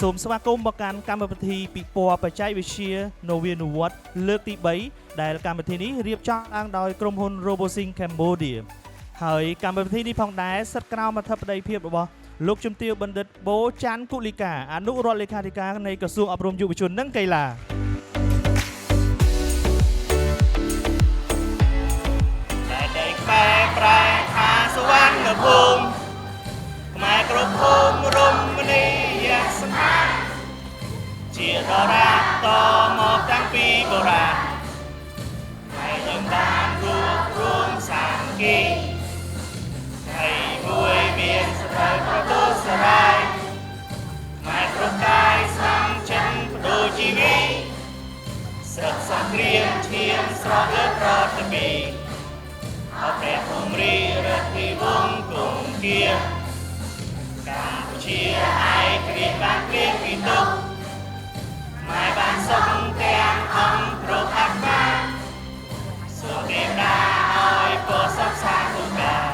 សូមស្វាគមន៍មកកាន់កម្មវិធីពិព័រណ៍បច្ចេកវិទ្យានវានុវត្តន៍លើកទី3ដែលកម្មវិធីនេះរៀបចំឡើងដោយក្រុមហ៊ុន RoboSync Cambodia ហើយកម្មវិធីនេះផងដែរស្ថិតក្រោមអធិបតីភាពរបស់លោកជំទាវបណ្ឌិតបូច័ន្ទគុលីកាអនុរដ្ឋលេខាធិការនៃក្រសួងអប់រំយុវជននិងកីឡាខ្មែរប្រែខាសវណ្ណភូមិខ្មែរគ្រប់ភូមិរមនីយស្ថានជាដរាបតមកតាំងពីបុរាណហើយយើងបានរួបរួមសាមគ្គីហើយមួយមានស្រីប្រទោសរាយខ្មែរគ្រប់កាយស្នាមចិនបដូរជីវិតស្រឹកសង្គ្រាមឈាមស្រកលើប្រតិបត្តិអរព្រះភូមិរីរទ្ធីវង្សគង់គៀកម្ពុជាឯករាជ្យបានព្រៀងពីទុកខ្មែរបានសុខទាំងអង្គគ្រប់អាកាសូមទេវតាឲ្យពរសុខសាធុការ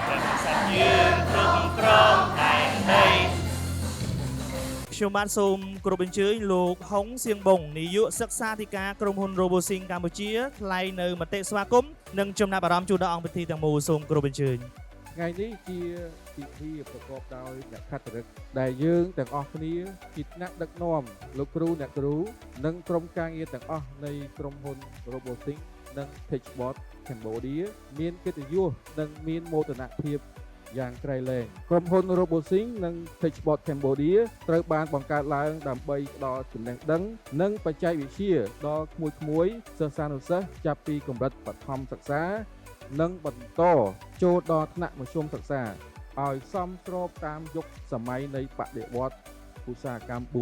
ព្រះសត្យយើងគ្រប់គ្រងតែដីខ្ញុំបានសូមគោរពអញ្ជើញលោកហុងសៀងប៊ុងនាយកសិក្សាធិការក្រុមហ៊ុន RoboSync កម្ពុជាថ្លែងនៅមតិស្វាគមន៍និងចំណាប់អារម្មណ៍ជូនដល់អង្គពិធីទាំងមូលសូមគោរពអញ្ជើញថ្ងៃនេះជាពិធីប្រកបដោយអ្នកខត្តរិកដែលយើងទាំងអស់គ្នាជាថ្នាក់ដឹកនាំលោកគ្រូអ្នកគ្រូនិងក្រុមការងារទាំងអស់នៃក្រុមហ៊ុន RoboSync និង Techbot Cambodia មានកិត្តិយសនិងមានមោទនភាពយ៉ាងក្រៃលែងក្រុមហ៊ុន RoboSync និង Techbot Cambodia ត្រូវបានបង្កើតឡើងដើម្បីផ្ដល់ចំណេះដឹងនិងបច្ចេកវិទ្យាដល់ក្មួយៗសិស្សានុសិស្សចាប់ពីកម្រិតបឋមសិក្សានិងបន្តចូលដល់ថ្នាក់មធ្យមសិក្សាឲ្យសមស្របតាមយុគសម័យនៃបដិវត្តន៍ឧស្សាហកម្ម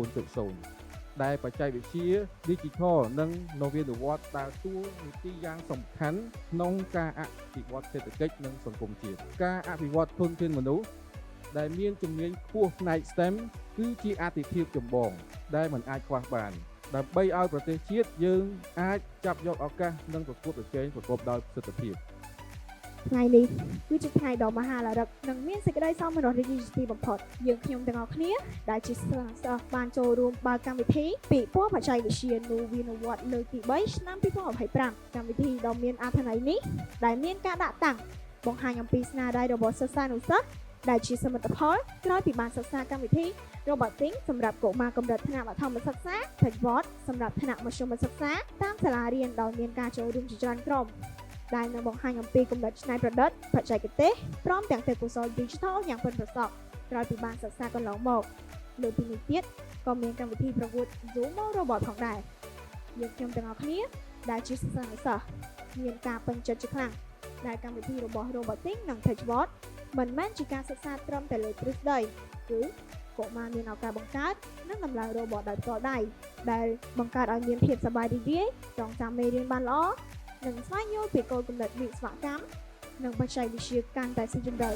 4.0 ដែលបច្ចេកវិទ្យា Digital និងនវានុវត្តន៍ដើរតួនាទីយ៉ាងសំខាន់ក្នុងការអភិវឌ្ឍសេដ្ឋកិច្ចនិងសង្គមជាតិការអភិវឌ្ឍធនធានមនុស្សដែលមានជំនាញខ្ពស់ផ្នែក STEM គឺជាអាទិភាពចម្បងដែលមិនអាចខ្វះបានដើម្បីឲ្យប្រទេសជាតិយើងអាចចាប់យកឱកាសនិងប្រកួតប្រជែងប្រកបដោយប្រសិទ្ធភាពថ្ងៃនេះគឺជាថ្ងៃដ៏មហាឡារឹកនិងមានសេចក្តីសោមនស្សរីករាយបំផុតយើងខ្ញុំទាំងអស់គ្នាដែលជាសិស្សបានចូលរួមបើកកម្មវិធីពិព័រណ៍បច្ចេកវិទ្យានវានុវត្តន៍លើកទី3ឆ្នាំ2025កម្មវិធីដ៏មានអត្ថន័យនេះដែលមានការដាក់តាំងបង្ហាញអំពីស្នាដៃរបស់សិស្សានុសិស្សដែលជាសមិទ្ធផលក្រោយពីបានសិក្សាកម្មវិធី Robotics សម្រាប់កុមារកម្រិតថ្នាក់បឋមសិក្សា Techbot សម្រាប់ថ្នាក់មធ្យមសិក្សាតាមសាលារៀនដោយមានការចូលរួមជាច្រើនក្រុមដែលនឹងបង្ហាញអំពីគំនិតច្នៃប្រឌិតបច្ចេកទេសព្រមទាំងទេពកោសល្យ Digital យ៉ាងប៉ិនប្រសប់ក្រោយពីបានសិក្សាកន្លងមកលើពីនេះទៀតក៏មានកម្មវិធីប្រកួត Zoom Robot ផងដែរយើងខ្ញុំទាំងអស់គ្នាដែលជាសិស្សានុសិស្សមានការពេញចិត្តជាខ្លាំងដែលកម្មវិធីរបស់ Robotics និង Techbot មិនមែនជាការសិក្សាត្រឹមតែលើទ្រឹស្ដីគឺកុមារមានឱកាសបង្កើតនិងដំឡើង Robot ដោយផ្ទាល់ដៃដែលបង្កើតឲ្យមានភាពសប្បាយរីករាយចងចាំមេរៀនបានល្អនិងស្វែងយល់ពីគោលគំនិតវិស្វកម្មនិងបច្ចេកវិទ្យាកាន់តែស៊ីជម្រៅ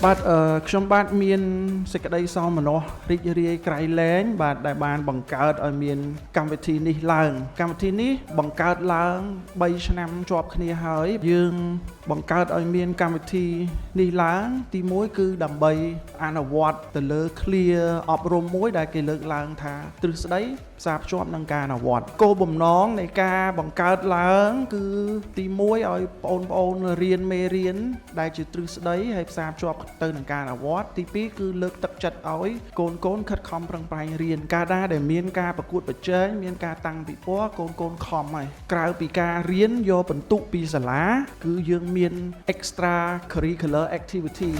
បាទខ្ញុំបាទមានសេចក្តីសោមនស្សរីករាយក្រៃលែងបាទដែលបានបង្កើតឲ្យមានកម្មវិធីនេះឡើងកម្មវិធីនេះបង្កើតឡើង3ឆ្នាំជាប់គ្នាហើយយើងបង្កើតឲ្យមានកម្មវិធីនេះឡើងទី1គឺដើម្បីអនុវត្តទៅលើ clear អប់រំមួយដែលគេលើកឡើងថាទ្រឹស្ដីផ្សារភ្ជាប់នឹងការអនុវត្តគោលបំណងនៃការបង្កើតឡើងគឺទី1ឲ្យបងប្អូនរៀនមេរៀនដែលជាទ្រឹស្ដីហើយផ្សារភ្ជាប់ទៅនឹងការអនុវត្តទី2គឺលើកទឹកចិត្តឲ្យកូនខិតខំប្រឹងប្រែងរៀនការដែលមានការប្រកួតប្រជែងមានការតាំងពិព័រណ៍កូនខំហើយក្រៅពីការរៀនយកបន្ទុកពីសាលាគឺយើងមាន extra curricular activity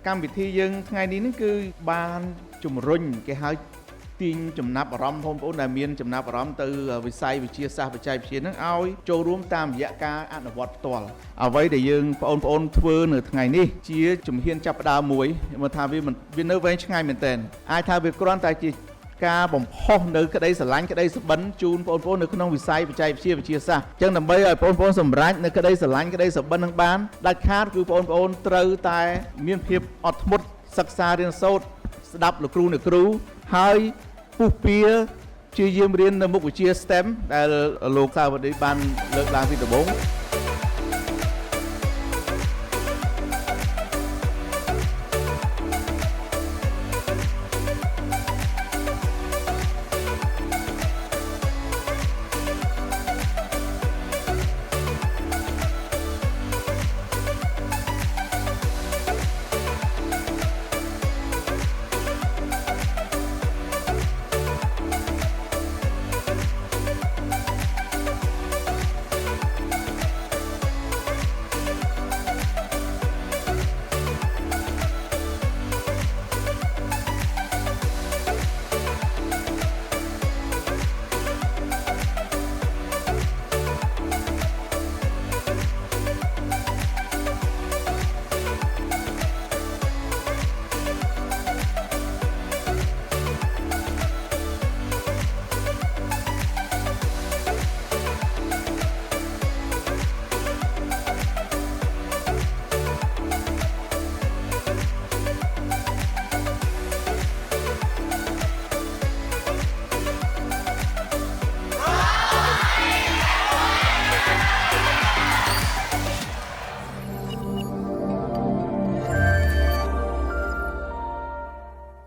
កម្មវិធីយើងថ្ងៃនេះហ្នឹងគឺបានជំរុញគេហៅទាញចំណាប់អារម្មណ៍បងប្អូនដែលមានចំណាប់អារម្មណ៍ទៅវិស័យវិទ្យាសាស្ត្របច្ចេកវិទ្យាហ្នឹងឲ្យចូលរួមតាមរយៈការអនុវត្តផ្ទាល់អ្វីដែលយើងបងប្អូនធ្វើនៅថ្ងៃនេះជាជំហានចាប់ផ្ដើមមួយមកថាវានៅវែងឆ្ងាយមែនទែនអាចថាវាគ្រាន់តែជាការបំផុសនៅក្តីស្រឡាញ់ក្តីសុបិនជូនបងប្អូននៅក្នុងវិស័យបច្ចេកវិទ្យាវិទ្យាសាស្ត្រអញ្ចឹងដើម្បីឲ្យបងប្អូនសម្រេចនៅក្តីស្រឡាញ់ក្តីសុបិននឹងបានដាច់ខាតគឺបងប្អូនត្រូវតែមានភាពអត់ធ្មត់សិក្សារៀនសូត្រស្ដាប់លោកគ្រូអ្នកគ្រូហើយពុះពៀព្យាយាមរៀននៅមុខវិជ្ជា STEM ដែលលោកសាវណ្ឌីបានលើកឡើងពីដំបូង